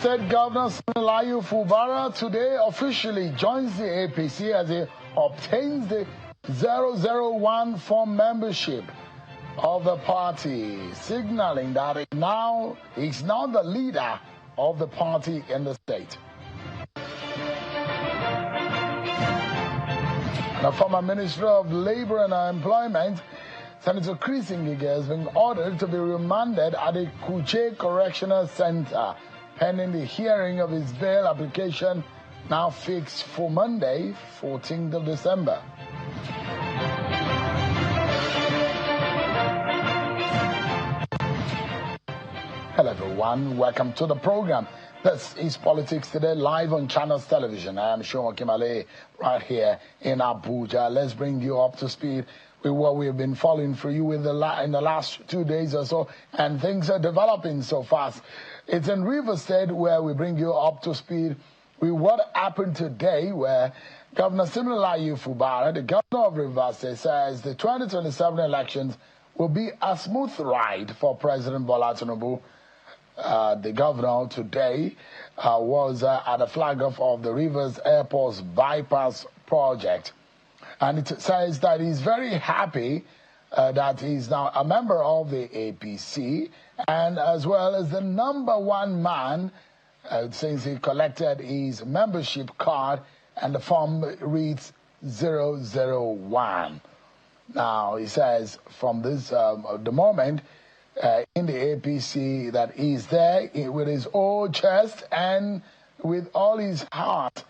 State Governor Siminalayi Fubara today officially joins the APC as he obtains the 001 form membership of the party, signaling that he's now the leader of the party in the state. The former Minister of Labor and Employment, Senator Chris Ngige, has been ordered to be remanded at the Kuje Correctional Center pending the hearing of his bail application, now fixed for Monday, 14th of December. Hello everyone, welcome to the program. This is Politics Today, live on Channels Television. I am Shoma Kimale, right here in Abuja. Let's bring you up to speed with what we've been following for you in the last 2 days or so, and things are developing so fast. It's in Rivers State where we bring you up to speed with what happened today, where Governor Siminalayi Fubara, the governor of Rivers State, says the 2027 elections will be a smooth ride for President Bola Tinubu. The governor today was at the flag off of the Rivers Airport's bypass project. And it says that he's very happy that he's now a member of the APC, and as well as the #1 man since he collected his membership card, and the form reads 001. Now, he says from this the moment in the APC that he's there with his old chest and with all his heart.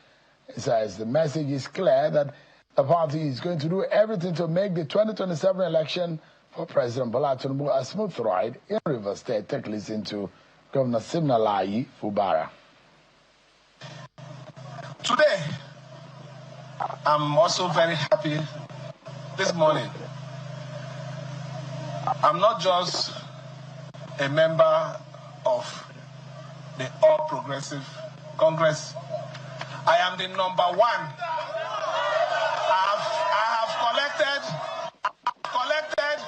He says the message is clear that the party is going to do everything to make the 2027 election for President Bola Tinubu a smooth ride in Rivers State. Take a listen to Governor Siminalayi Fubara. Today, I'm also very happy this morning. I'm not just a member of the All Progressive Congress. I am the #1. I have collected,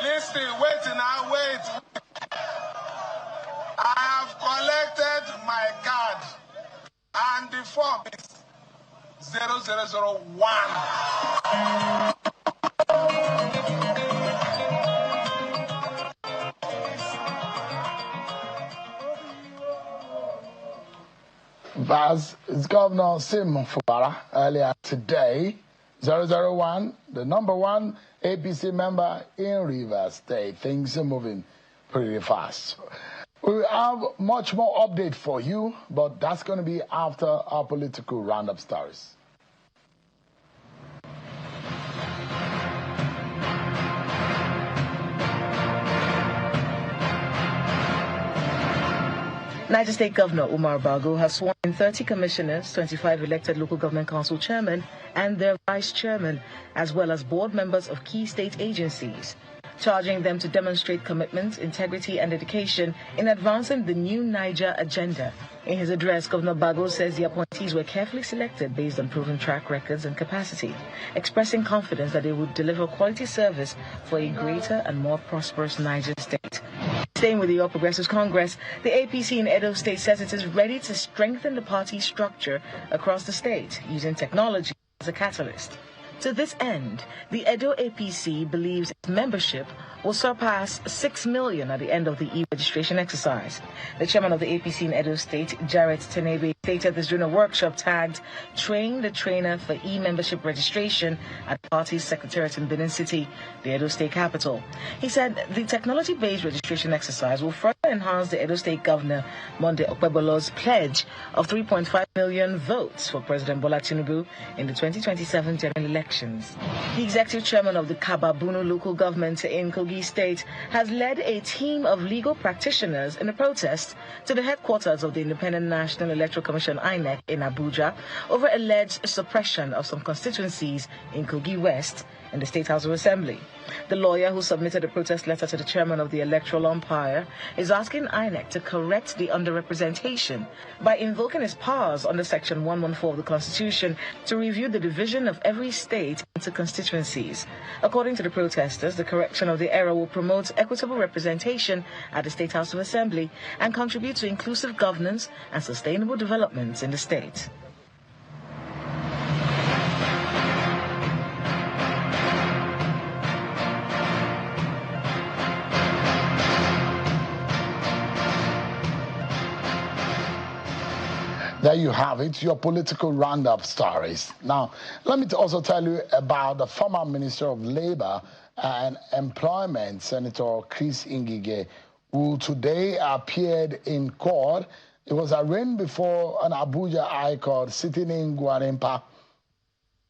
listen, wait now, wait. I have collected my card, and the form is 0001. As Governor Sim Fubara earlier today, 001, the #1 APC member in Rivers State. Things are moving pretty fast. We have much more update for you, but that's going to be after our political roundup stories. Niger State Governor Umar Bago has sworn in 30 commissioners, 25 elected local government council chairmen and their vice chairman, as well as board members of key state agencies, charging them to demonstrate commitment, integrity and dedication in advancing the new Niger agenda. In his address, Governor Bago says the appointees were carefully selected based on proven track records and capacity, expressing confidence that they would deliver quality service for a greater and more prosperous Niger State. Staying with the All Progressives Congress, the APC in Edo State says it is ready to strengthen the party structure across the state using technology as a catalyst. To this end, the Edo APC believes its membership will surpass 6 million at the end of the e-registration exercise. The chairman of the APC in Edo State, Jarrett Tenebe, stated this during a workshop tagged Train the Trainer for E-Membership Registration at the party's secretariat in Benin City, the Edo State capital. He said the technology-based registration exercise will further enhance the Edo State Governor, Monday Okpebolo's pledge of 3.5 million votes for President Bola Tinubu in the 2027 general elections. The executive chairman of the Kababunu local government in Kogi State has led a team of legal practitioners in a protest to the headquarters of the Independent National Electoral Commission (INEC) in Abuja over alleged suppression of some constituencies in Kogi West in the State House of Assembly. The lawyer who submitted a protest letter to the chairman of the electoral umpire is asking INEC to correct the underrepresentation by invoking his powers under Section 114 of the Constitution to review the division of every state into constituencies. According to the protesters, the correction of the error will promote equitable representation at the State House of Assembly and contribute to inclusive governance and sustainable development in the state. There you have it, your political roundup stories. Now, let me also tell you about the former Minister of Labor and Employment, Senator Chris Ngige, who today appeared in court. It was arraigned before an Abuja High Court sitting in Gwarimpa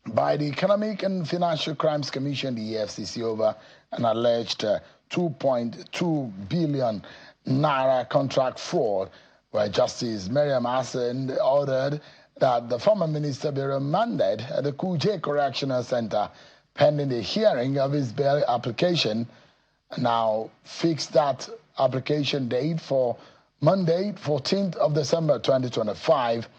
by the Economic and Financial Crimes Commission, the EFCC, over an alleged 2.2 billion naira contract fraud, where Justice Miriam Hassan ordered that the former minister be remanded at the Kuje Correctional Center pending the hearing of his bail application. Now fixed that application date for Monday, 14th of December 2025.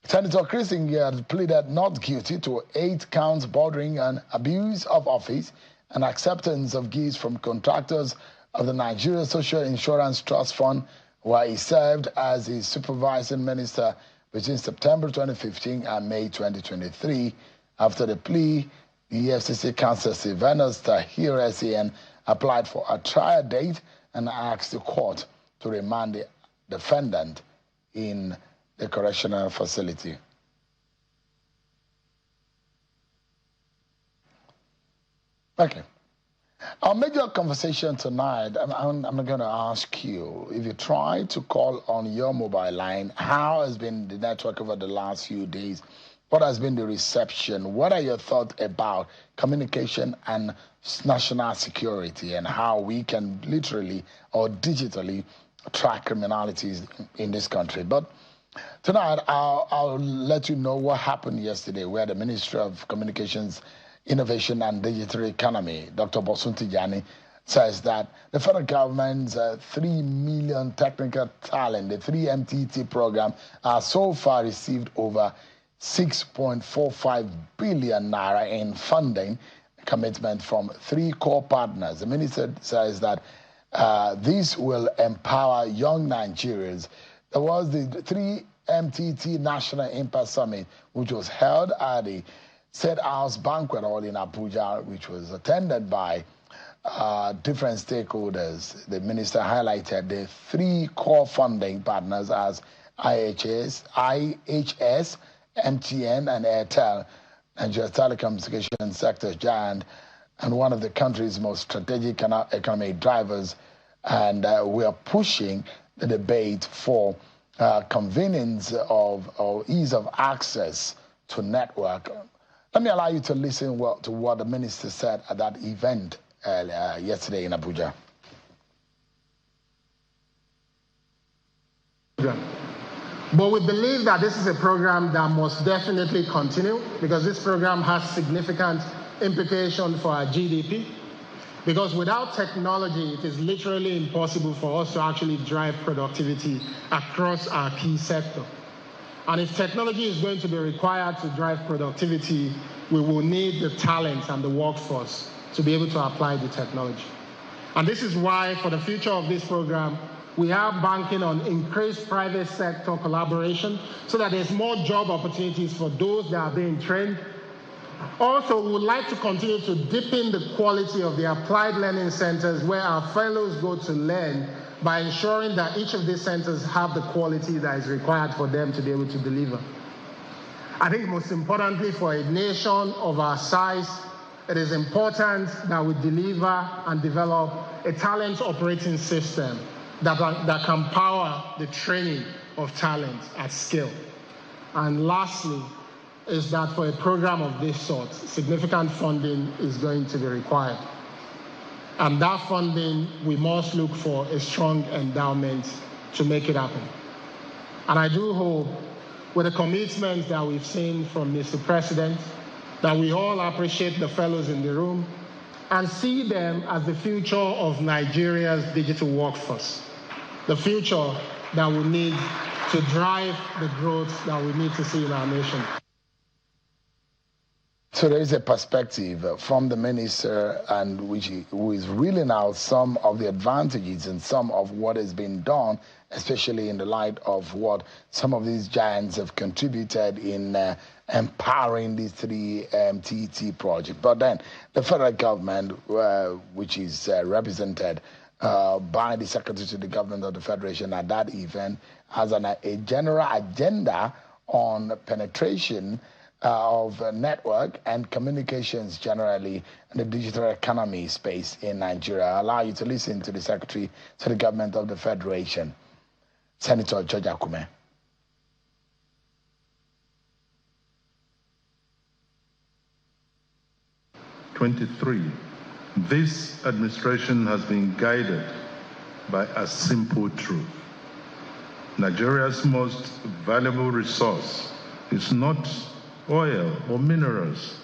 Senator Chris Ngige had pleaded not guilty to 8 counts bordering on abuse of office and acceptance of gifts from contractors of the Nigeria Social Insurance Trust Fund, where he served as his supervising minister between September 2015 and May 2023. After the plea, the EFCC counsel Sylvanus Tahir SAN applied for a trial date and asked the court to remand the defendant in the correctional facility. Okay. Our major conversation tonight, I'm going to ask you, if you try to call on your mobile line, how has been the network over the last few days? What has been the reception? What are your thoughts about communication and national security and how we can literally or digitally track criminalities in this country? But tonight, I'll let you know what happened yesterday, where the Ministry of Communications, Innovation and Digital Economy, Dr. Bosun Tijani, says that the federal government's 3 million technical talent, the 3MTT program, has so far received over 6.45 billion naira in funding commitment from 3 core partners. The minister says that this will empower young Nigerians. There was the 3MTT National Impact Summit, which was held at the State House Banquet Hall in Abuja, which was attended by different stakeholders. The minister highlighted the 3 core funding partners as IHS, MTN, and Airtel, Nigeria's telecommunications sector giant, and one of the country's most strategic economic drivers. And we are pushing the debate for convenience of or ease of access to network. Let me allow you to listen to what the minister said at that event yesterday in Abuja. But we believe that this is a program that must definitely continue, because this program has significant implications for our GDP. Because without technology, it is literally impossible for us to actually drive productivity across our key sector. And if technology is going to be required to drive productivity, we will need the talent and the workforce to be able to apply the technology. And this is why, for the future of this program, we are banking on increased private sector collaboration so that there's more job opportunities for those that are being trained. Also, we would like to continue to deepen the quality of the applied learning centers where our fellows go to learn, by ensuring that each of these centers have the quality that is required for them to be able to deliver. I think most importantly, for a nation of our size, it is important that we deliver and develop a talent operating system that can power the training of talent at scale. And lastly, is that for a program of this sort, significant funding is going to be required. And that funding, we must look for a strong endowment to make it happen. And I do hope, with the commitments that we've seen from Mr. President, that we all appreciate the fellows in the room and see them as the future of Nigeria's digital workforce, the future that we need to drive the growth that we need to see in our nation. So there is a perspective from the minister, and who is reeling out some of the advantages and some of what has been done, especially in the light of what some of these giants have contributed in empowering these three MTT projects. But then the federal government, which is represented by the Secretary to the Government of the Federation at that event, has a general agenda on penetration of network and communications generally in the digital economy space in Nigeria. I'll allow you to listen to the Secretary to the Government of the Federation, Senator George Akume. This administration has been guided by a simple truth. Nigeria's most valuable resource is not oil or minerals,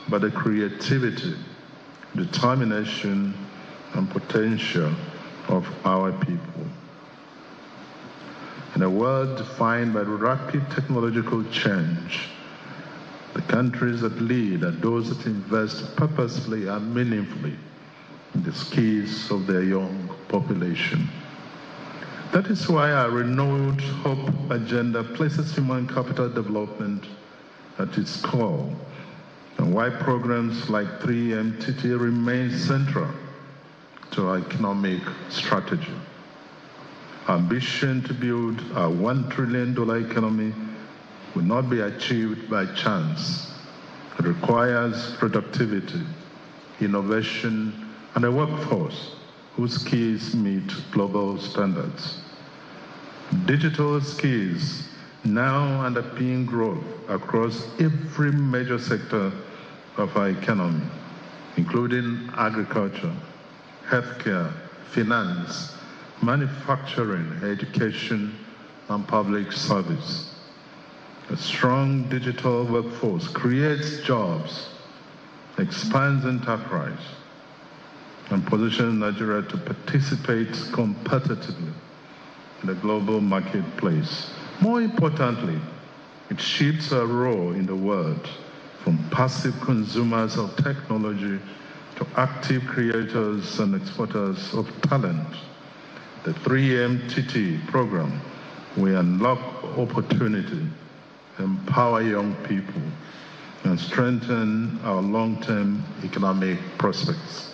but the creativity, determination, and potential of our people. In a world defined by rapid technological change, the countries that lead are those that invest purposefully and meaningfully in the skills of their young population. That is why our renewed Hope agenda places human capital development at its core, and why programs like 3MTT remain central to our economic strategy. Our ambition to build a $1 trillion economy will not be achieved by chance. It requires productivity, innovation, and a workforce whose skills meet global standards. Digital skills now underpin growth across every major sector of our economy, including agriculture, healthcare, finance, manufacturing, education, and public service. A strong digital workforce creates jobs, expands enterprise, and positions Nigeria to participate competitively in the global marketplace. More importantly, it shifts our role in the world from passive consumers of technology to active creators and exporters of talent. The 3MTT program will unlock opportunity, empower young people, and strengthen our long-term economic prospects.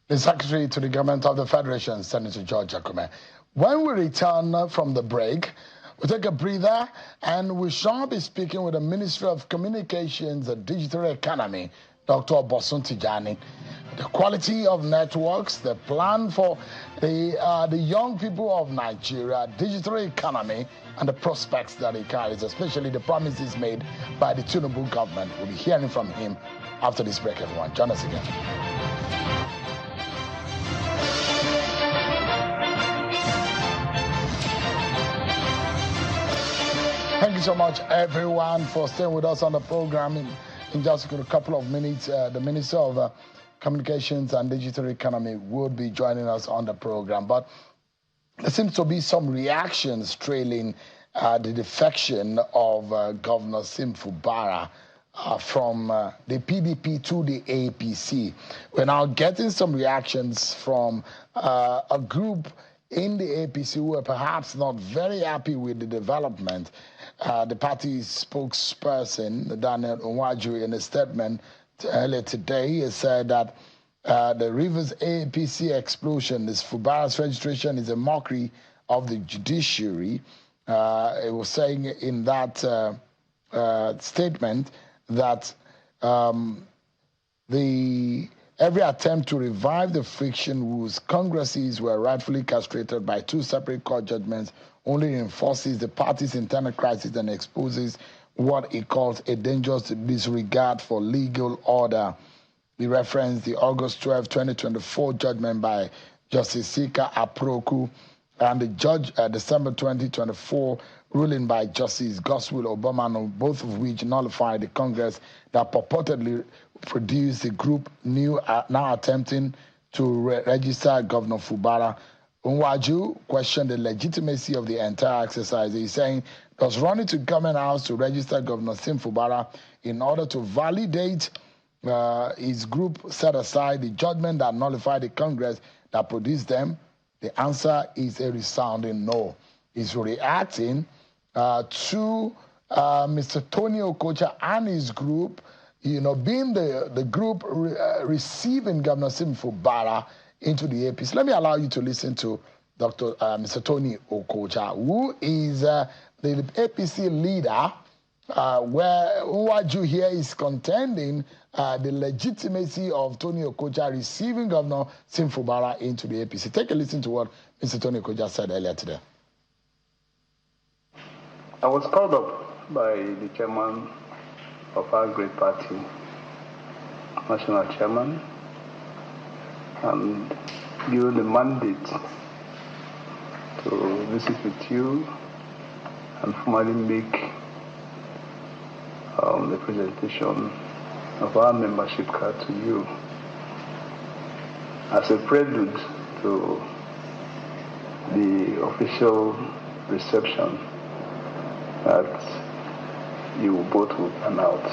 The Secretary to the Government of the Federation, Senator George Akume. When we return from the break, we'll take a breather and we shall be speaking with the Ministry of Communications and Digital Economy, Dr. Bosun Tijani. The quality of networks, the plan for the young people of Nigeria, digital economy, and the prospects that it carries, especially the promises made by the Tinubu government. We'll be hearing from him after this break, everyone. Join us again. Thank you so much, everyone, for staying with us on the program. In just a couple of minutes, the Minister of Communications and Digital Economy will be joining us on the program. But there seems to be some reactions trailing the defection of Governor Sim Fubara from the PDP to the APC. We're now getting some reactions from a group in the APC who are perhaps not very happy with the development. The party spokesperson, Daniel Onwaju, in a statement earlier today, has said that the Rivers APC explosion, this Fubara's registration, is a mockery of the judiciary. It was saying in that statement that every attempt to revive the friction whose congresses were rightfully castrated by two separate court judgments only reinforces the party's internal crisis and exposes what he calls a dangerous disregard for legal order. He referenced the August 12, 2024 judgment by Justice Sika Aproku and the judge December 2024 ruling by Justice Godswill Obama, both of which nullified the Congress that purportedly produced the group now attempting to register Governor Fubara. Nwaju questioned the legitimacy of the entire exercise. He's saying, does running to Government House to register Governor Sim Fubara in order to validate his group set aside the judgment that nullified the Congress that produced them? The answer is a resounding no. He's reacting to Mr. Tony Okocha and his group, being the group receiving Governor Sim Fubara into the APC. Let me allow you to listen to Mr. Tony Okocha, who is the APC leader, where Nwaju here is contending the legitimacy of Tony Okocha receiving Governor Sim Fubara into the APC. Take a listen to what Mr. Tony Okocha said earlier today. I was called up by the chairman of our great party, national chairman, and given the mandate to visit with you and formally make the presentation of our membership card to you as a prelude to the official reception that you both will turn out.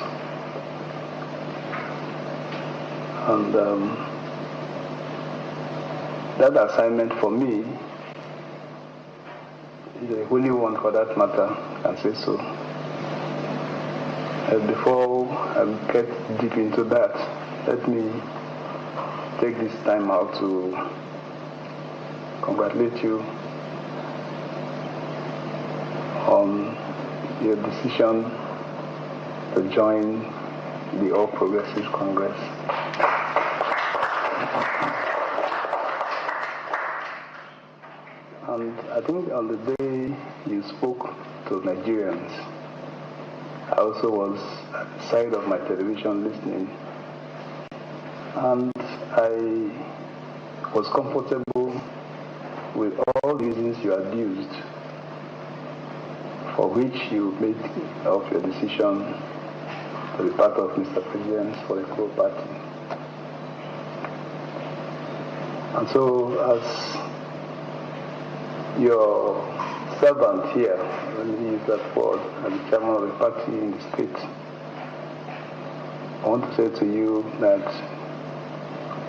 And that assignment for me is a holy one for that matter, I can say so. Before I get deep into that, let me take this time out to congratulate you on your decision to join the All Progressive Congress. And I think on the day you spoke to Nigerians, I also was at the side of my television listening, and I was comfortable with all the reasons you had used for which you made of your decision to be part of Mr. President's political party. And so, as your servant here, let me use that word, as the chairman of the party in the state, I want to say to you that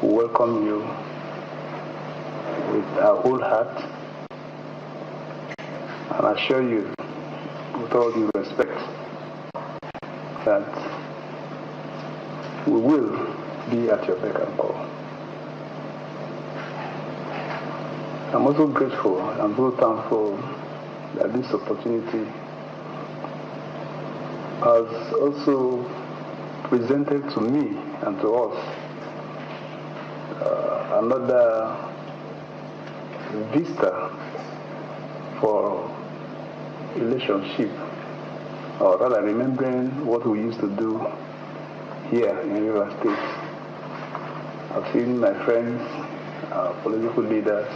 we welcome you with our whole heart, and I assure you, with all due respect, that we will be at your beck and call. I'm also grateful and so thankful that this opportunity has also presented to me and to us another vista for relationship, or rather remembering what we used to do here in River State. I've seen my friends, political leaders,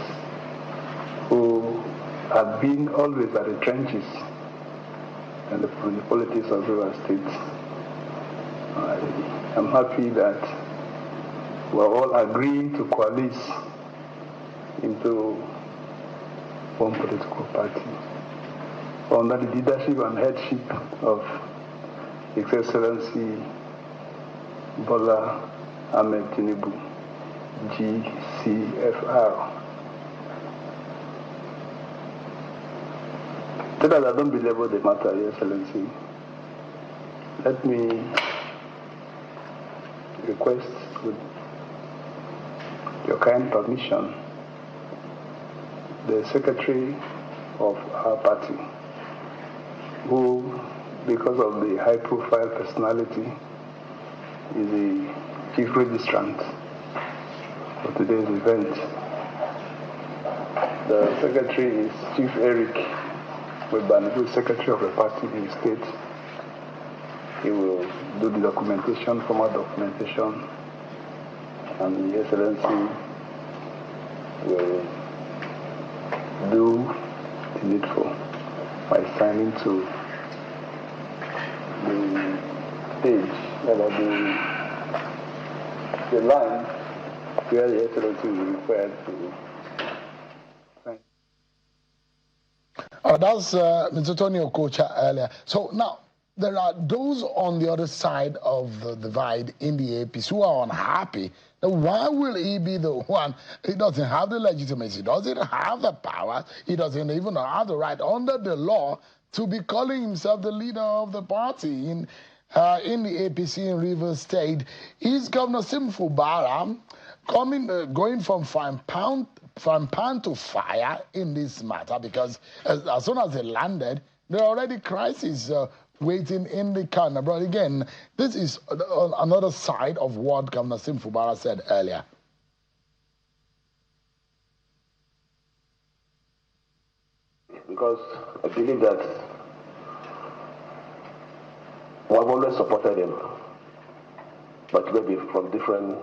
who have been always at the trenches in the politics of River State. I'm happy that we're all agreeing to coalesce into one political party under the leadership and headship of His Excellency Bola Ahmed Tinubu, GCFR. So that I don't belabor the matter, Your Excellency, let me request, with your kind permission, the secretary of our party, who, because of the high-profile personality, is the chief registrant for today's event. The secretary is Chief Eric Weban, who is secretary of the party in the state. He will do the documentation, formal documentation, and the Excellency will do the needful by signing to the stage, the line where the Excellency is referred to. That's Mr. Tony Okocha earlier. So now, there are those on the other side of the divide in the APC who are unhappy. Now, why will he be the one? He doesn't have the legitimacy, he doesn't have the power, he doesn't even have the right under the law to be calling himself the leader of the party in the APC in Rivers State. Is Governor Sim Fubara going from pan to fire in this matter? Because as soon as they landed, there are already crises waiting in the corner. But again, this is another side of what Governor Sim Fubara said earlier. Because I believe that we have always supported him, but maybe from different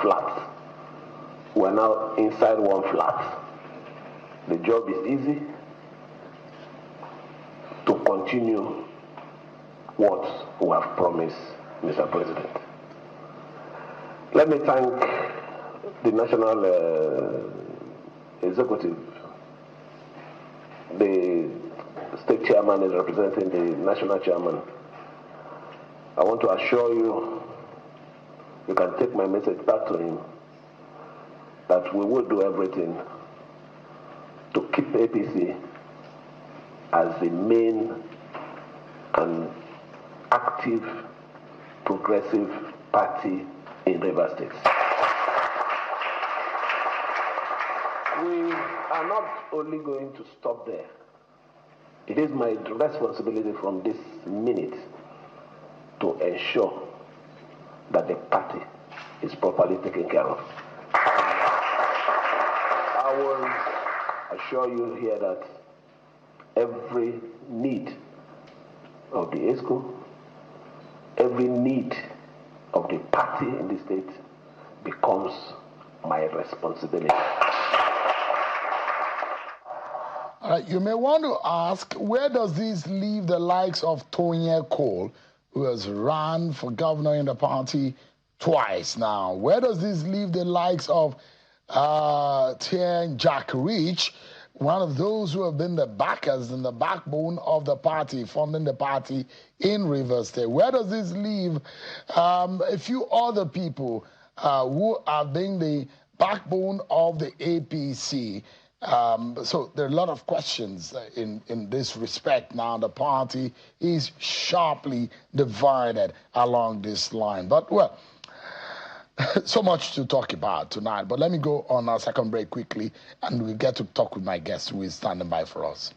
flats. We are now inside one flat. The job is easy to continue what we have promised, Mr. President. Let me thank the National Executive. The state chairman is representing the national chairman. I want to assure you, you can take my message back to him, that we will do everything to keep APC as the main and active progressive party in Rivers State. We are not only going to stop there. It is my responsibility from this minute to ensure that the party is properly taken care of. I will assure you here that every need of the ESCO, every need of the party in the state becomes my responsibility. You may want to ask, where does this leave the likes of Tonya Cole, who has run for governor in the party twice now? Where does this leave the likes of Tien Jack Rich, one of those who have been the backers and the backbone of the party, funding the party in Rivers State? Where does this leave a few other people who have been the backbone of the APC? So there are a lot of questions in this respect now. The party is sharply divided along this line. But, well, so much to talk about tonight. But let me go on our second break quickly, and we'll get to talk with my guest who is standing by for us.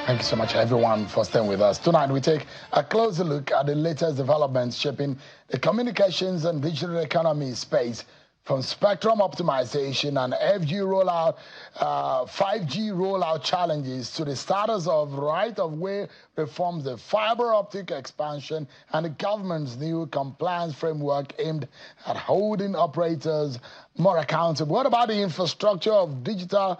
Thank you so much, everyone, for staying with us. Tonight, we take a closer look at the latest developments shaping the communications and digital economy space, from spectrum optimization and 5G rollout challenges to the status of right-of-way reforms, the fiber optic expansion, and the government's new compliance framework aimed at holding operators more accountable. What about the infrastructure of digital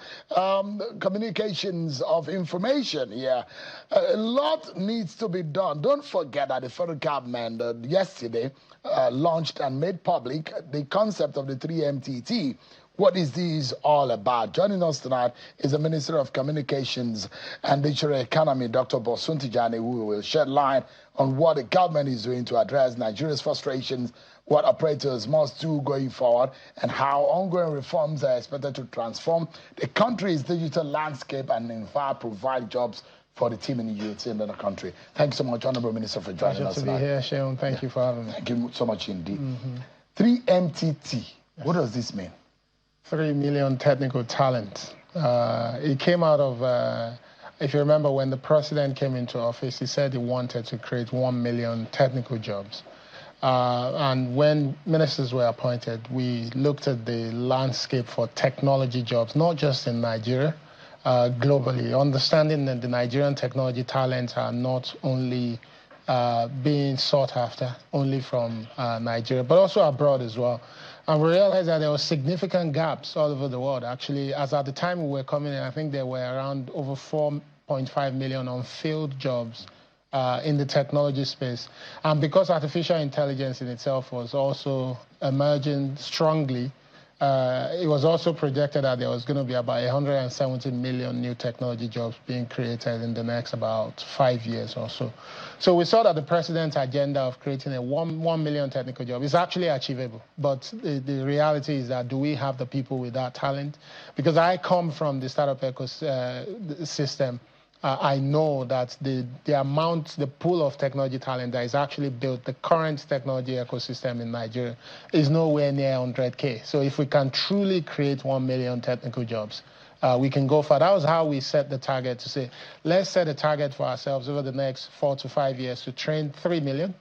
communications of information here? A lot needs to be done. Don't forget that the federal government yesterday launched and made public the concept of the 3MTT. What is this all about? Joining us tonight is the Minister of Communications and Digital Economy, Dr. Bosun Tijani, who will shed light on what the government is doing to address Nigeria's frustrations, what operators must do going forward, and how ongoing reforms are expected to transform the country's digital landscape and, in fact, provide jobs for the team in the youth in the country. Thank you so much, Honorable Minister, for joining us tonight. Pleasure to be here, Sheon. Thank you for having me. Thank you so much indeed. 3MTT, what does this mean? 3 million technical talent. It came out of if you remember, when the president came into office, he said he wanted to create 1 million technical jobs. And when ministers were appointed, we looked at the landscape for technology jobs, not just in Nigeria, globally, understanding that the Nigerian technology talents are not only being sought after only from Nigeria, but also abroad as well. And we realized that there were significant gaps all over the world. Actually, as at the time we were coming in, I think there were around over 4.5 million unfilled jobs in the technology space. And because artificial intelligence in itself was also emerging strongly, it was also projected that there was going to be about 170 million new technology jobs being created in the next about 5 years or so. So we saw that the president's agenda of creating a 1 million technical job is actually achievable. But the reality is that, do we have the people with that talent? Because I come from the startup ecosystem. I know that the pool of technology talent that is actually built, the current technology ecosystem in Nigeria, is nowhere near 100K. So if we can truly create 1 million technical jobs, we can go for. That was how we set the target, to say, let's set a target for ourselves over the next 4 to 5 years to train 3 million.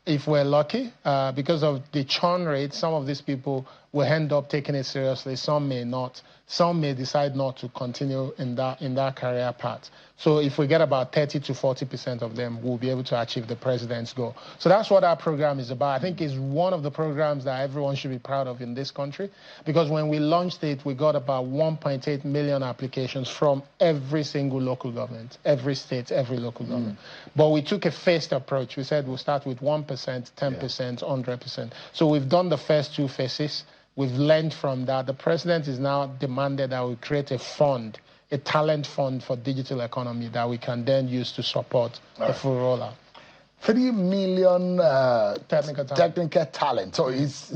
If we're lucky, because of the churn rate, some of these people will end up taking it seriously. Some may not. Some may decide not to continue in that career path. So if we get about 30 to 40% of them, we'll be able to achieve the president's goal. So that's what our program is about. I think it's one of the programs that everyone should be proud of in this country, because when we launched it, we got about 1.8 million applications from every single local government, every state, every local government. But we took a phased approach. We said we'll start with 1%, 10%, 100%. So we've done the first 2 phases. We've learned from that. The president is now demanded that we create a fund, a talent fund for digital economy that we can then use to support the full rollout. 3 million technical talent. So it's,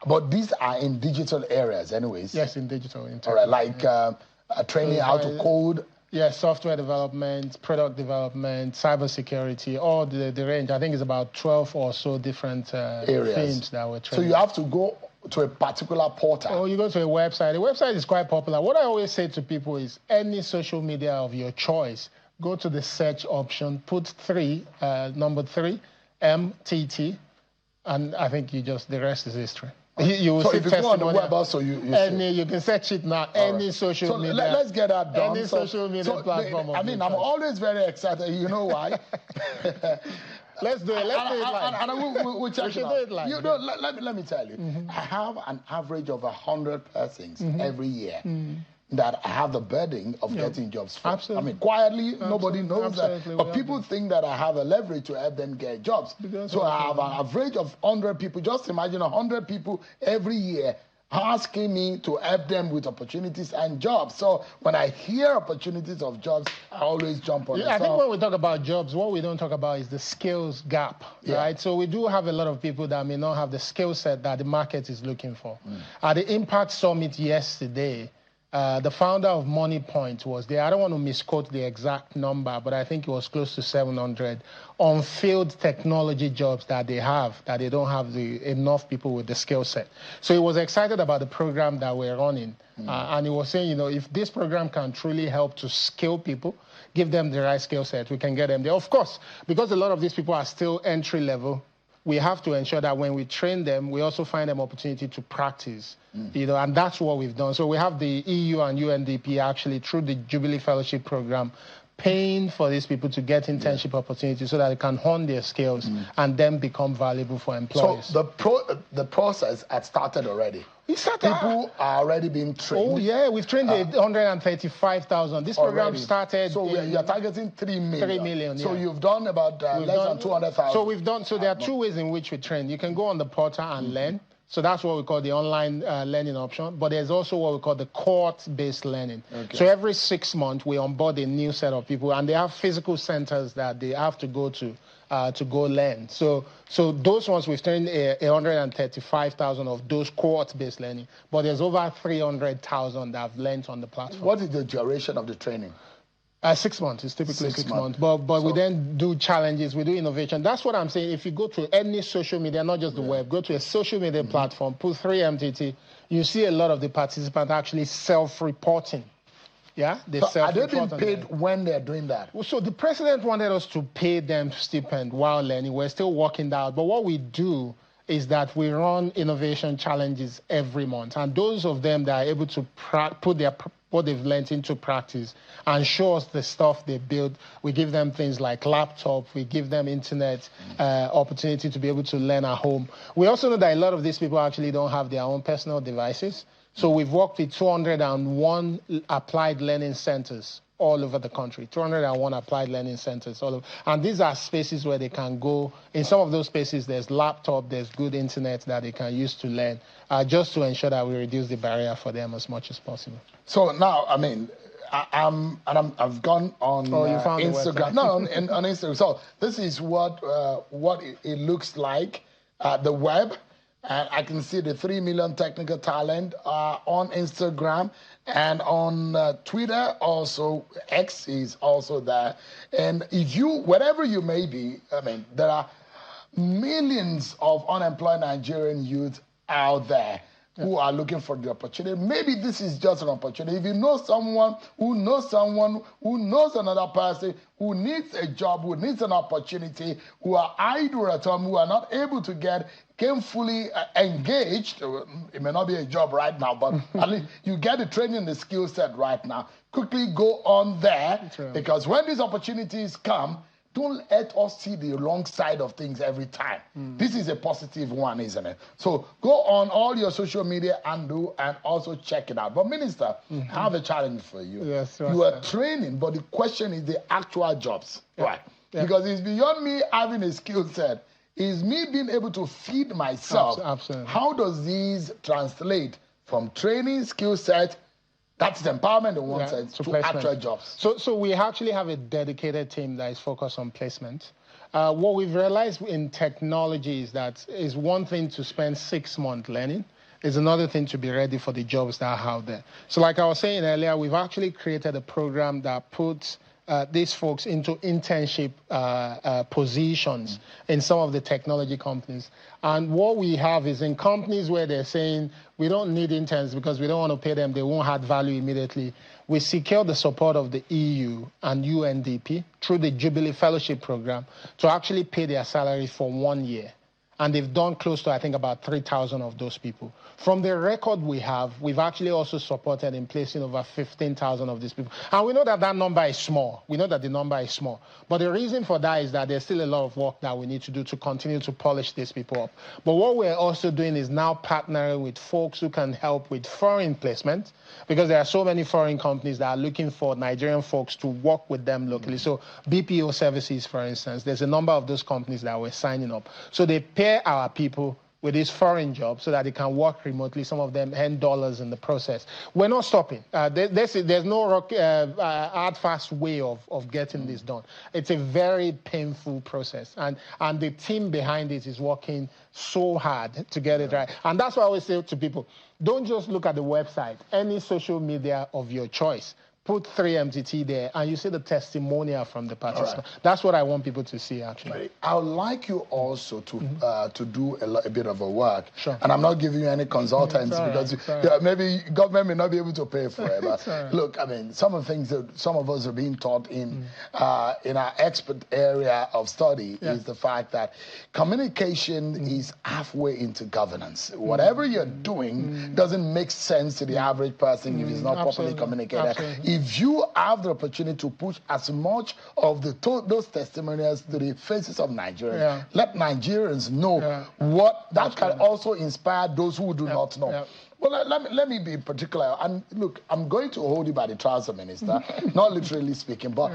but these are in digital areas anyways. Yes, in digital. All right, like training how to code. Yes, software development, product development, cybersecurity, all the range. I think it's about 12 or so different areas themes that we're training. So you have to go to a particular portal. Oh, you go to a website. The website is quite popular. What I always say to people is, any social media of your choice, go to the search option, put number 3, MTT, and I think the rest is history. You will so see if you go on the web also, you can search it now. Any social media. Let's get that done. Any social media platform. I'm always very excited. You know why? Let's do it. Let's do it live. And we'll check it out. Do it live. Let me tell you. I have an average of 100 persons every year that I have the burden of getting jobs for. Absolutely. Quietly, nobody knows that. Absolutely. But people think that I have a leverage to help them get jobs. So I have an average of 100 people. Just imagine 100 people every year asking me to help them with opportunities and jobs. So when I hear opportunities of jobs, I always jump on it. I think when we talk about jobs, what we don't talk about is the skills gap, right? So we do have a lot of people that may not have the skill set that the market is looking for. At the Impact Summit yesterday, the founder of MoneyPoint was there. I don't want to misquote the exact number, but I think it was close to 700 unfilled technology jobs that they don't have enough people with the skill set. So he was excited about the program that we're running. And he was saying, if this program can truly help to skill people, give them the right skill set, we can get them there. Of course, because a lot of these people are still entry level, we have to ensure that when we train them, we also find them opportunity to practice, and that's what we've done. So we have the EU and UNDP actually, through the Jubilee Fellowship Program, paying for these people to get internship opportunities so that they can hone their skills and then become valuable for employers. So the process had started already. People are already being trained. Oh, yeah, we've trained 135,000. This program started... So you're targeting 3 million. 3 million, So you've done about less than 200,000. So there are 2 ways in which we train. You can go on the portal and learn. So that's what we call the online learning option. But there's also what we call the cohort-based learning. Okay. So every 6 months, we onboard a new set of people, and they have physical centers that they have to go to go learn. So those ones, we've trained 135,000 of those cohort-based learning. But there's over 300,000 that have learned on the platform. What is the duration of the training? 6 months. It's typically 6 months. But we then do challenges. We do innovation. That's what I'm saying. If you go to any social media, not just the web, go to a social media platform, put 3MTT, you see a lot of the participants actually self-reporting. Yeah, they so are they self-report being paid when they're doing that? So the president wanted us to pay them stipend while learning. We're still working that out. But what we do is that we run innovation challenges every month. And those of them that are able to put what they've learned into practice and show us the stuff they build, we give them things like laptop, we give them internet opportunity to be able to learn at home. We also know that a lot of these people actually don't have their own personal devices. So we've worked with 201 applied learning centers all over the country, 201 applied learning centers all over. And these are spaces where they can go. In some of those spaces, there's laptop, there's good internet that they can use to learn, just to ensure that we reduce the barrier for them as much as possible. So now, I mean, I've gone on Instagram. No, on Instagram. So this is what it looks like, the web. And I can see the 3 million technical talent on Instagram and on Twitter. Also, X is also there. And if you, wherever you may be, I mean, there are millions of unemployed Nigerian youth out there who are looking for the opportunity. Maybe this is just an opportunity. If you know someone who knows another person who needs a job, who needs an opportunity, who are idle at home, who are not able to get fully engaged, it may not be a job right now, but at least you get the training and the skill set right now. Quickly go on there, because when these opportunities come, don't let us see the wrong side of things every time. This is a positive one, isn't it? So go on all your social media and also check it out. But Minister, I have a challenge for you. Yes, you are training, but the question is the actual jobs, right? Yeah. Because it's beyond me having a skill set. It's me being able to feed myself. Absolutely. How does these translate from training, skill set, that's the empowerment on one side, to actual jobs? So we actually have a dedicated team that is focused on placement. What we've realized in technology is that it's one thing to spend 6 months learning. It's another thing to be ready for the jobs that are out there. So like I was saying earlier, we've actually created a program that puts these folks into internship positions in some of the technology companies. And what we have is in companies where they're saying, we don't need interns because we don't want to pay them, they won't add value immediately. We secure the support of the EU and UNDP through the Jubilee Fellowship Program to actually pay their salary for 1 year. And they've done close to, I think, about 3,000 of those people. From the record we have, we've actually also supported in placing over 15,000 of these people. And we know that that number is small. We know that the number is small. But the reason for that is that there's still a lot of work that we need to do to continue to polish these people up. But what we're also doing is now partnering with folks who can help with foreign placement, because there are so many foreign companies that are looking for Nigerian folks to work with them locally. So BPO services, for instance, there's a number of those companies that we're signing up. So they pair our people with these foreign jobs so that they can work remotely. Some of them earn dollars in the process. We're not stopping. There's no hard, fast way of getting this done. It's a very painful process. And the team behind it is working so hard to get it right. And that's why I always say to people, don't just look at the website, any social media of your choice. Put 3MTT there, and you see the testimonial from the participants. Right. That's what I want people to see, actually. I would like you also to do a bit of a work. Sure. And I'm not giving you any consultants because maybe government may not be able to pay for it. But look, I mean, some of the things that some of us are being taught in our expert area of study is the fact that communication is halfway into governance. Whatever you're doing doesn't make sense to the average person if it's not properly communicated. Absolutely. If you have the opportunity to push as much of those testimonials to the faces of Nigerians, let Nigerians know what that can also inspire those who do not know. Well, let me be particular. And look, I'm going to hold you by the trouser, Minister, not literally speaking, but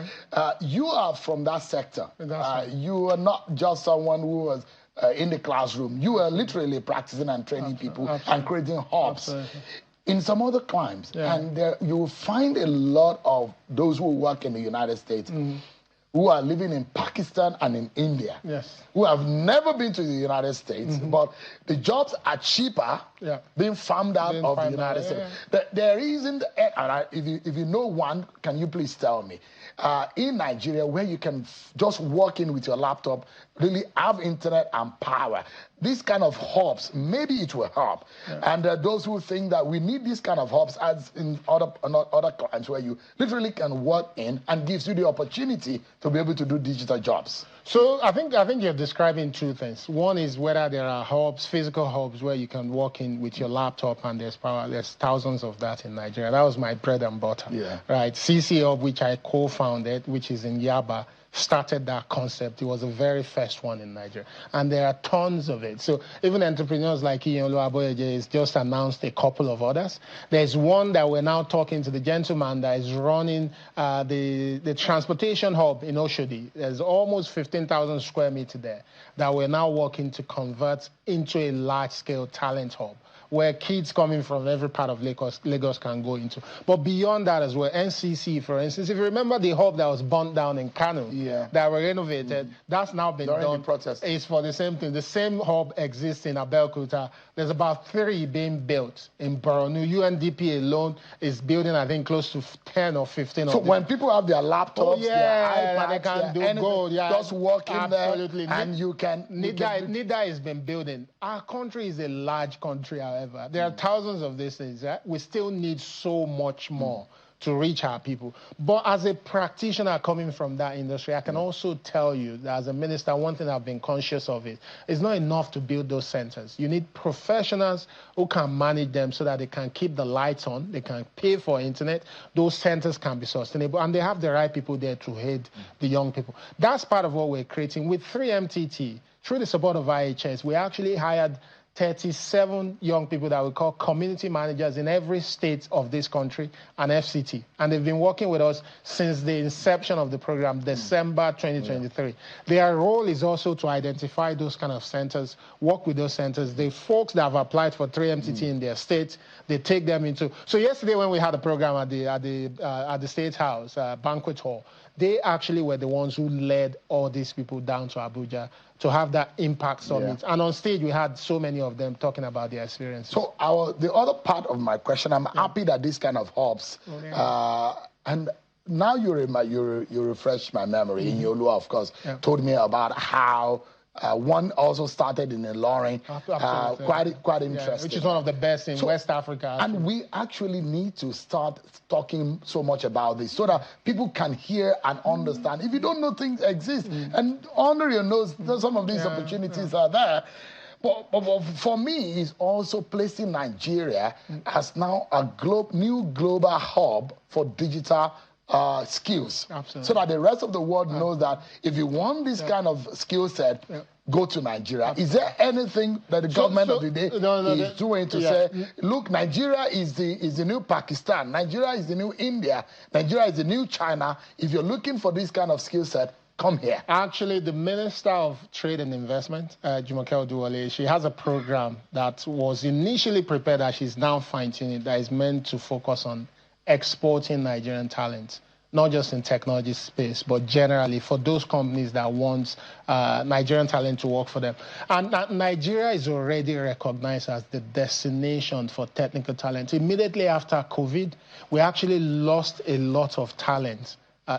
you are from that sector. You are not just someone who was in the classroom. You are literally practicing and training people and creating hubs. In some other climes, and there you will find a lot of those who work in the United States who are living in Pakistan and in India, who have never been to the United States, but the jobs are cheaper being farmed out of the United States. There isn't, if you know one, can you please tell me, in Nigeria where you can just walk in with your laptop, really have internet and power. These kind of hubs, maybe it will help. And those who think that we need these kind of hubs as in other clients where you literally can walk in and gives you the opportunity to be able to do digital jobs. So I think you're describing two things. One is whether there are hubs, physical hubs, where you can walk in with your laptop and there's power. There's thousands of that in Nigeria. That was my bread and butter. Right. CC Hub, which I co-founded, which is in Yaba, started that concept. It was the very first one in Nigeria. And there are tons of it. So even entrepreneurs like Ian Oluwaboyeje has just announced a couple of others. There's one that we're now talking to the gentleman that is running the transportation hub in Oshodi. There's almost 15,000 square meters there that we're now working to convert into a large-scale talent hub, where kids coming from every part of Lagos can go into. But beyond that as well, NCC, for instance, if you remember the hub that was burnt down in Kano, that were renovated, that's now been done. It's for the same thing. The same hub exists in Abeokuta. There's about 3 being built in Borno. UNDP alone is building, I think, close to 10 or 15 So of when people have their laptops, their iPads, they can do anything, gold, just walk in there and you can... NIDA has been building. Our country is a large country, however. There are thousands of these things. We still need so much more to reach our people. But as a practitioner coming from that industry, I can also tell you that as a minister, one thing I've been conscious of is it's not enough to build those centers. You need professionals who can manage them so that they can keep the lights on, they can pay for internet, those centers can be sustainable, and they have the right people there to head the young people. That's part of what we're creating. With 3MTT, through the support of IHS, we actually hired 37 young people that we call community managers in every state of this country and FCT. And they've been working with us since the inception of the program, December 2023. Their role is also to identify those kind of centers, work with those centers. The folks that have applied for 3MTT in their state, they take them into... So yesterday when we had a program at the State House, banquet hall, they actually were the ones who led all these people down to Abuja to have that impact summit. And on stage, we had so many of them talking about their experiences. So the other part of my question, I'm happy that this kind of hubs, and now you refresh my memory. Inyolu, of course, told me about how one also started in Ilorin, quite interesting. Which is one of the best in West Africa. And we actually need to start talking so much about this so that people can hear and understand. If you don't know things exist, and under your nose, some of these opportunities are there. But for me, it's also placing Nigeria as now a new global hub for digital skills. So that the rest of the world knows that if you want this kind of skill set, go to Nigeria. Is there anything that the government of the day is doing to say, look, Nigeria is the new Pakistan, Nigeria is the new India, Nigeria is the new China. If you're looking for this kind of skill set, come here. Actually, the Minister of Trade and Investment, Jumoke Oduwole, she has a program that was initially prepared that she's now fine-tuning, that is meant to focus on exporting Nigerian talent, not just in technology space, but generally for those companies that want Nigerian talent to work for them. And Nigeria is already recognized as the destination for technical talent. Immediately after COVID, we actually lost a lot of talent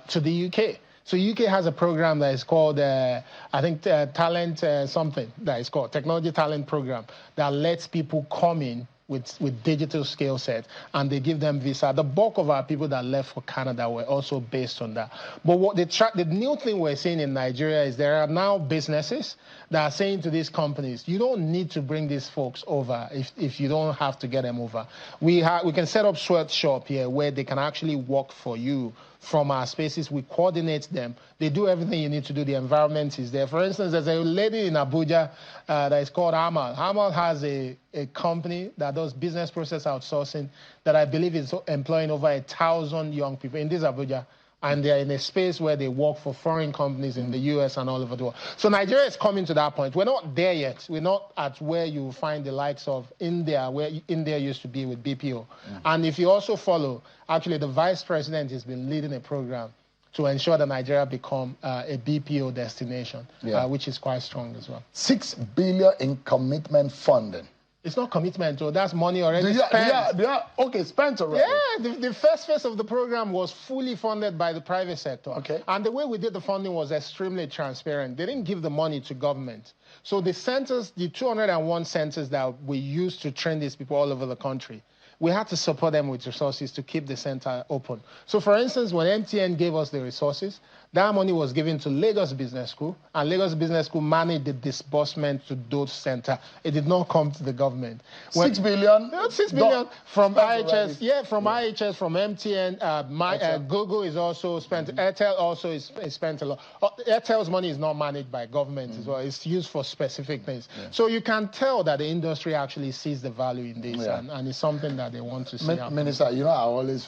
to the UK. So UK has a program that is called, I think, Talent something, that is called Technology Talent Program, that lets people come in with digital skill set, and they give them visa. The bulk of our people that left for Canada were also based on that. But what the new thing we're seeing in Nigeria is there are now businesses that are saying to these companies, you don't need to bring these folks over if you don't have to get them over. We can set up sweatshop here where they can actually work for you from our spaces. We coordinate them. They do everything you need to do. The environment is there. For instance, there's a lady in Abuja that is called Amal. Amal has a company that does business process outsourcing that I believe is employing over 1,000 young people in this Abuja. And they're in a space where they work for foreign companies in the US and all over the world. So Nigeria is coming to that point. We're not there yet. We're not at where you find the likes of India, where India used to be with BPO. And if you also follow, actually the vice president has been leading a program to ensure that Nigeria become a BPO destination, which is quite strong as well. 6 billion in commitment funding. It's not commitment, so that's money already spent. Okay, spent already. Yeah, the first phase of the program was fully funded by the private sector. Okay. And the way we did the funding was extremely transparent. They didn't give the money to government. So the centers, the 201 centers that we used to train these people all over the country, we had to support them with resources to keep the center open. So for instance, when MTN gave us the resources, that money was given to Lagos Business School, and Lagos Business School managed the disbursement to those centers. It did not come to the government. 6 billion? 6 billion from IHS, from IHS, from MTN. Google is also spent. Airtel also is spent a lot. Airtel's money is not managed by government as well. It's used for specific things. So you can tell that the industry actually sees the value in this, and it's something that they want to see happen. Minister, you know, I always,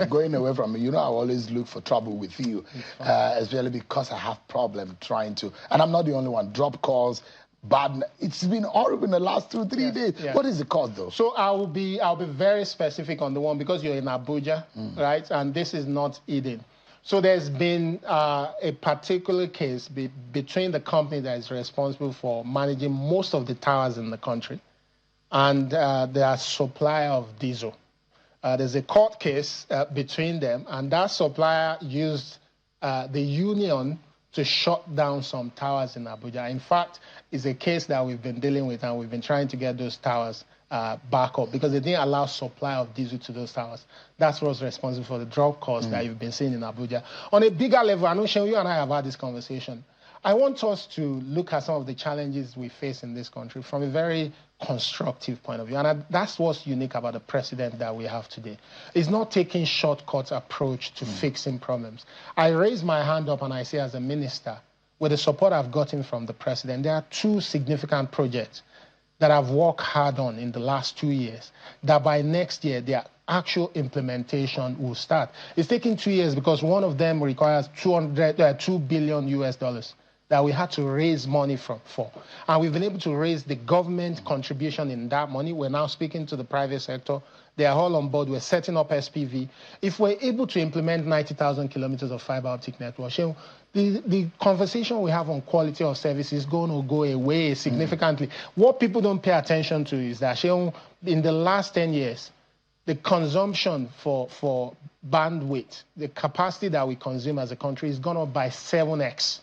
going away from you, you know, I always look for trouble with you. Especially because I have problem trying to, and I'm not the only one, drop calls, bad. It's been horrible in the last 2-3 days. What is the cause though? So I'll be very specific on the one because you're in Abuja, right? And this is not Eden. So there's been a particular case between the company that is responsible for managing most of the towers in the country and their supplier of diesel. There's a court case between them, and that supplier used the union to shut down some towers in Abuja. In fact, it's a case that we've been dealing with, and we've been trying to get those towers back up because they didn't allow supply of diesel to those towers. That's what's responsible for the drop costs that you've been seeing in Abuja. On a bigger level, I know, Shane, you and I have had this conversation. I want us to look at some of the challenges we face in this country from a very constructive point of view. And that's what's unique about the president that we have today. It's not taking shortcut approach to fixing problems. I raise my hand up and I say, as a minister, with the support I've gotten from the president, there are 2 significant projects that I've worked hard on in the last 2 years, that by next year, their actual implementation will start. It's taking 2 years because one of them requires $2 billion US that we had to raise money for. And we've been able to raise the government contribution in that money. We're now speaking to the private sector. They are all on board. We're setting up SPV. If we're able to implement 90,000 kilometers of fiber optic network, the conversation we have on quality of service is going to go away significantly. What people don't pay attention to is that in the last 10 years, the consumption for bandwidth, the capacity that we consume as a country is gone up by 7x.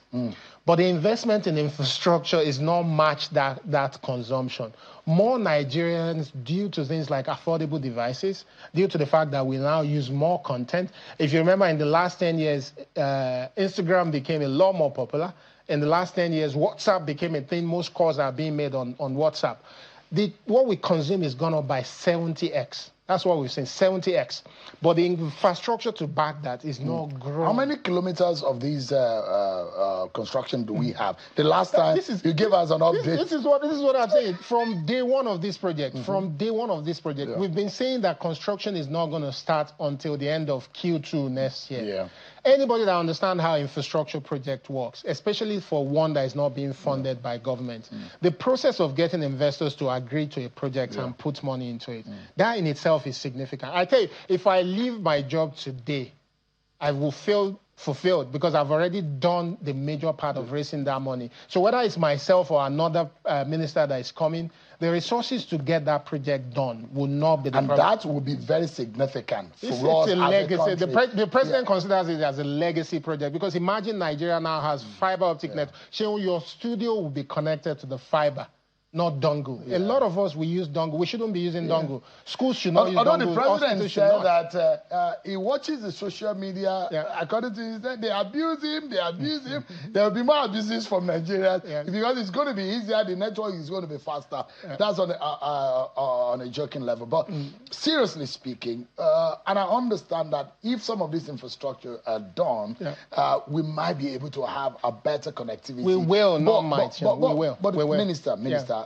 But the investment in infrastructure is not matched that consumption. More Nigerians, due to things like affordable devices, due to the fact that we now use more content. If you remember, in the last 10 years, Instagram became a lot more popular. In the last 10 years, WhatsApp became a thing. Most calls are being made on WhatsApp. What we consume is gone up by 70x. That's what we've seen, 70x. But the infrastructure to back that is not growing. How many kilometers of these construction do we have? The last time you gave us an update. This is what I'm saying. From day one of this project, we've been saying that construction is not going to start until the end of Q2 next year. Anybody that understands how infrastructure project works, especially for one that is not being funded by government, the process of getting investors to agree to a project and put money into it, that in itself is significant. I tell you, if I leave my job today, I will feel fulfilled because I've already done the major part of raising that money. So whether it's myself or another minister that is coming, the resources to get that project done will not be the problem. And that will be very significant for us as a legacy. The president considers it as a legacy project because imagine Nigeria now has fiber optic network. Your studio will be connected to the fiber, not dongle. A lot of us, we use dongle. We shouldn't be using dongle. Schools should not use dongle. Although the president said that he watches the social media, according to his, they abuse him. There will be more abuses from Nigeria because it's going to be easier. The network is going to be faster. That's on a joking level. But seriously speaking, and I understand that if some of this infrastructure are done, we might be able to have a better connectivity. We will, not might. We will. But Minister,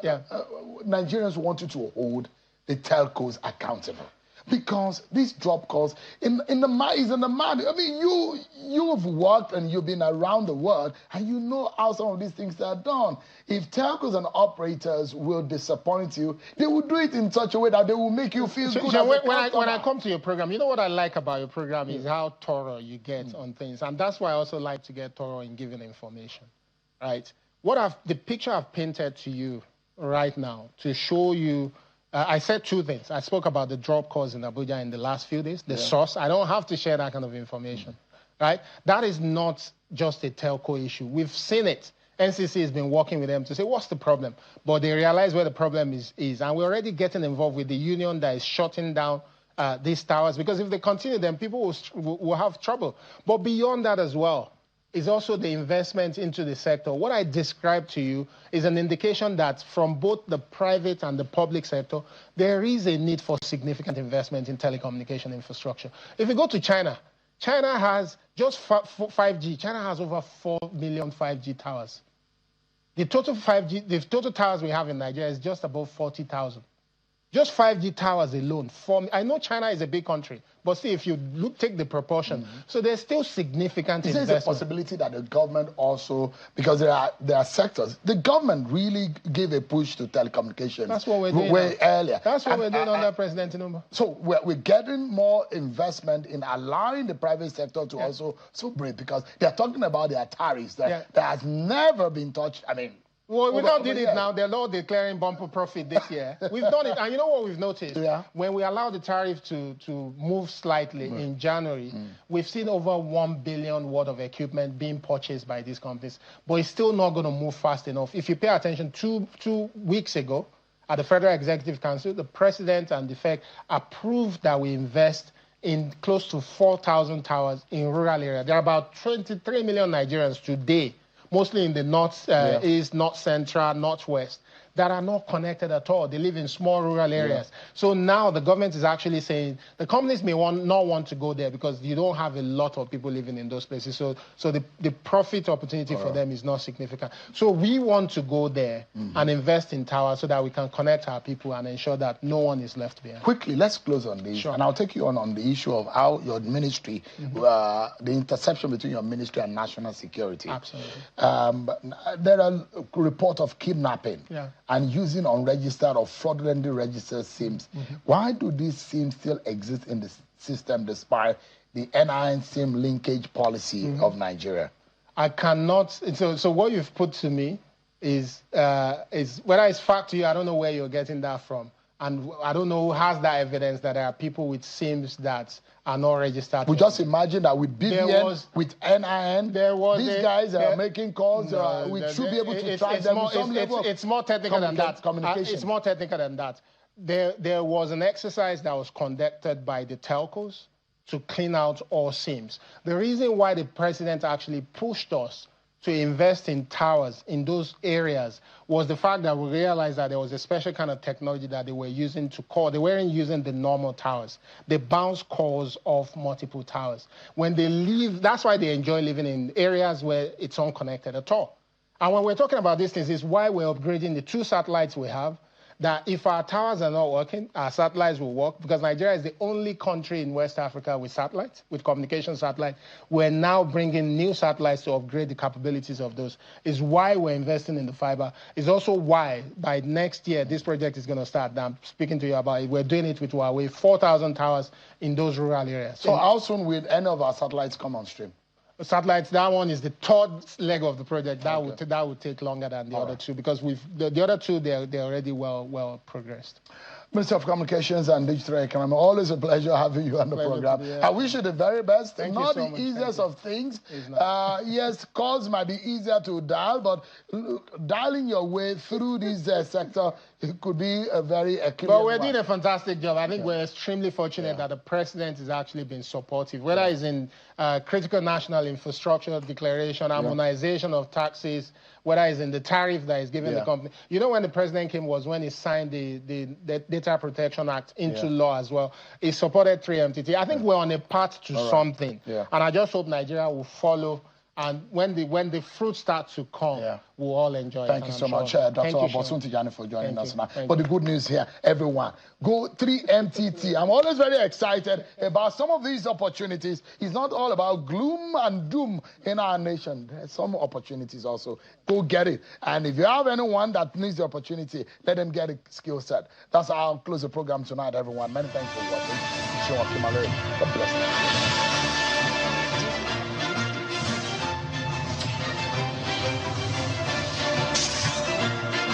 Nigerians want you to hold the telcos accountable. because these drop calls in the mind. I mean, you've worked and you've been around the world, and you know how some of these things are done. If telcos and operators will disappoint you, they will do it in such a way that they will make you feel good. So when I come to your program, you know what I like about your program is how thorough you get on things, and that's why I also like to get thorough in giving information, right? The picture I've painted to you right now to show you. I said two things. I spoke about the drop calls in Abuja in the last few days, the source. I don't have to share that kind of information, right? That is not just a telco issue. We've seen it. NCC has been working with them to say, what's the problem? But they realize where the problem is. And we're already getting involved with the union that is shutting down these towers, because if they continue, then people will have trouble. But beyond that as well, is also the investment into the sector. What I described to you is an indication that from both the private and the public sector, there is a need for significant investment in telecommunication infrastructure. If you go to China, China has just 5G. China has over 4 million 5G towers. The total towers we have in Nigeria is just above 40,000. Just 5G towers alone. I know China is a big country, but see, if you take the proportion, so there's still significant investment. Is there a possibility that the government also, because there are sectors, the government really gave a push to telecommunications. That's what we're doing way earlier. That's what we're doing under President Tinubu. So we're getting more investment in allowing the private sector to also breathe, because they're talking about their tariffs that has never been touched. I mean, well, we don't did it now. They're not declaring bumper profit this year. We've done it. And you know what we've noticed? When we allow the tariff to move slightly in January, we've seen over 1 billion worth of equipment being purchased by these companies. But it's still not going to move fast enough. If you pay attention, two weeks ago, at the Federal Executive Council, the President and the FEC approved that we invest in close to 4,000 towers in rural areas. There are about 23 million Nigerians today, mostly in the north, east, north central, northwest, that are not connected at all. They live in small rural areas. So now the government is actually saying the companies may not want to go there because you don't have a lot of people living in those places. So the profit opportunity for them is not significant. So we want to go there and invest in towers so that we can connect our people and ensure that no one is left behind. Quickly, let's close on this. And I'll take you on the issue of how your ministry, the intersection between your ministry and national security. Absolutely. There are reports of kidnapping. And using unregistered or fraudulently registered SIMs. Why do these SIMs still exist in the system despite the NIN SIM linkage policy of Nigeria? I cannot. So what you've put to me is whether it's fact to you, I don't know where you're getting that from. And I don't know who has that evidence that there are people with SIMs that are not registered. We just imagine that with BVN, with NIN, these guys are making calls. We should be able to track them with some level of it's more technical than that. Communication. It's more technical than that. There was an exercise that was conducted by the telcos to clean out all SIMs. The reason why the president actually pushed us to invest in towers in those areas was the fact that we realized that there was a special kind of technology that they were using to call. They weren't using the normal towers. They bounce calls off multiple towers. When they leave, that's why they enjoy living in areas where it's unconnected at all. And when we're talking about these things, it's why we're upgrading the 2 satellites we have, that if our towers are not working, our satellites will work, because Nigeria is the only country in West Africa with satellites, with communication satellites. We're now bringing new satellites to upgrade the capabilities of those. Is why we're investing in the fiber. Is also why by next year this project is going to start. Now I'm speaking to you about it. We're doing it with Huawei, 4,000 towers in those rural areas. So how soon will any of our satellites come on stream? Satellites, that one is the 3rd leg of the project. That would take longer than the other two, because the other two they're already well progressed. Minister of Communications and Digital Economy, always a pleasure having you on the program. I wish you the very best. Thank Not you so the much. easiest of things. Yes, calls might be easier to dial, but dialing your way through this sector, it could be a very But we're doing a fantastic job. I think we're extremely fortunate that the president has actually been supportive, whether it's in critical national infrastructure declaration, harmonization of taxes, whether it's in the tariff that is given the company. You know, when the president came was when he signed the Data Protection Act into law as well. He supported 3MTT. I think we're on a path to something. And I just hope Nigeria will follow And when the fruits start to come, we'll all enjoy it. Thank you so much, Dr. Bosun Tijani, for joining us now. But the good news here, everyone, go 3MTT. I'm always very excited about some of these opportunities. It's not all about gloom and doom in our nation. There's some opportunities also. Go get it. And if you have anyone that needs the opportunity, let them get a skill set. That's how I'll close the program tonight, everyone. Many thanks for watching. God bless you.